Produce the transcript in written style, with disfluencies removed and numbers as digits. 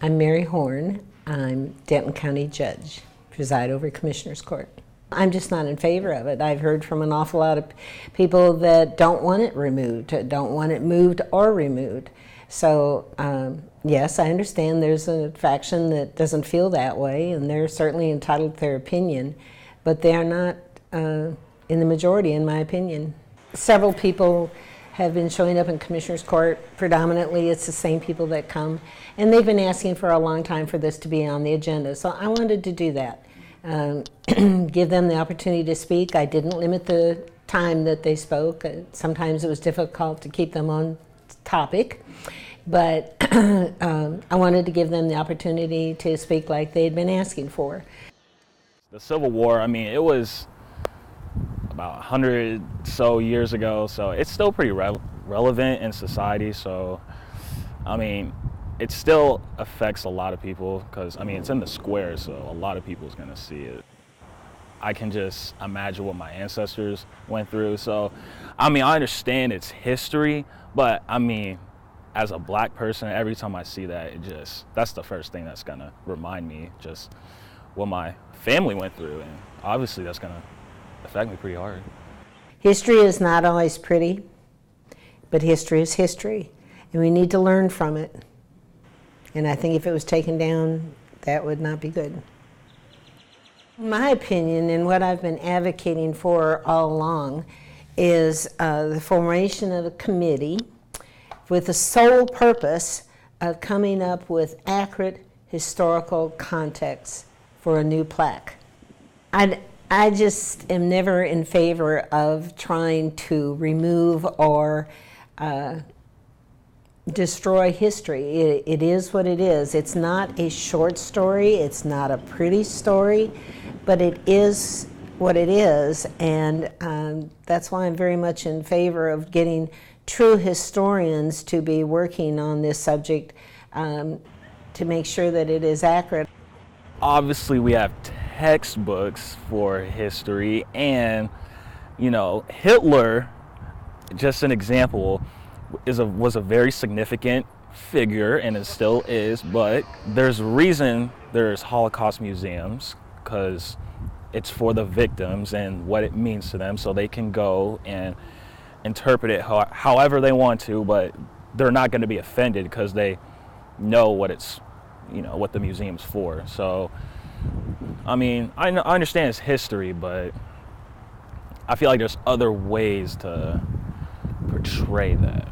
I'm Mary Horn. I'm Denton County Judge, preside over Commissioner's Court. I'm just not in favor of it. I've heard from an awful lot of people that don't want it removed, don't want it moved or removed. So yes, I understand there's a faction that doesn't feel that way, and they're certainly entitled to their opinion, but they are not in the majority, in my opinion. Several people have been showing up in Commissioner's Court. Predominantly, it's the same people that come, and they've been asking for a long time for this to be on the agenda, so I wanted to do that. Give them the opportunity to speak. I didn't limit the time that they spoke. Sometimes it was difficult to keep them on topic, but I wanted to give them the opportunity to speak like they had been asking for. The Civil War, I mean, it was about 100 so years ago, so it's still pretty relevant in society. So I mean, it still affects a lot of people because I mean it's in the square, so a lot of people is going to see it. I can just imagine what my ancestors went through. So I mean, I understand its history, but I mean, as a black person, every time I see that, that's the first thing that's going to remind me just what my family went through, and obviously that's going to affect me pretty hard. History is not always pretty, but history is history, and we need to learn from it. And I think if it was taken down, that would not be good. In my opinion, and what I've been advocating for all along, is the formation of a committee with the sole purpose of coming up with accurate historical context for a new plaque. I just am never in favor of trying to remove or destroy history. It is what it is. It's not a short story, it's not a pretty story, but it is what it is, and that's why I'm very much in favor of getting true historians to be working on this subject to make sure that it is accurate. Obviously, we have textbooks for history, and you know, Hitler, just an example, was a very significant figure, and it still is, but there's a reason there's Holocaust museums, because it's for the victims and what it means to them, so they can go and interpret it however they want to, but they're not going to be offended because they know what it's, you know, what the museum's for. So I mean, I understand it's history, but I feel like there's other ways to portray that.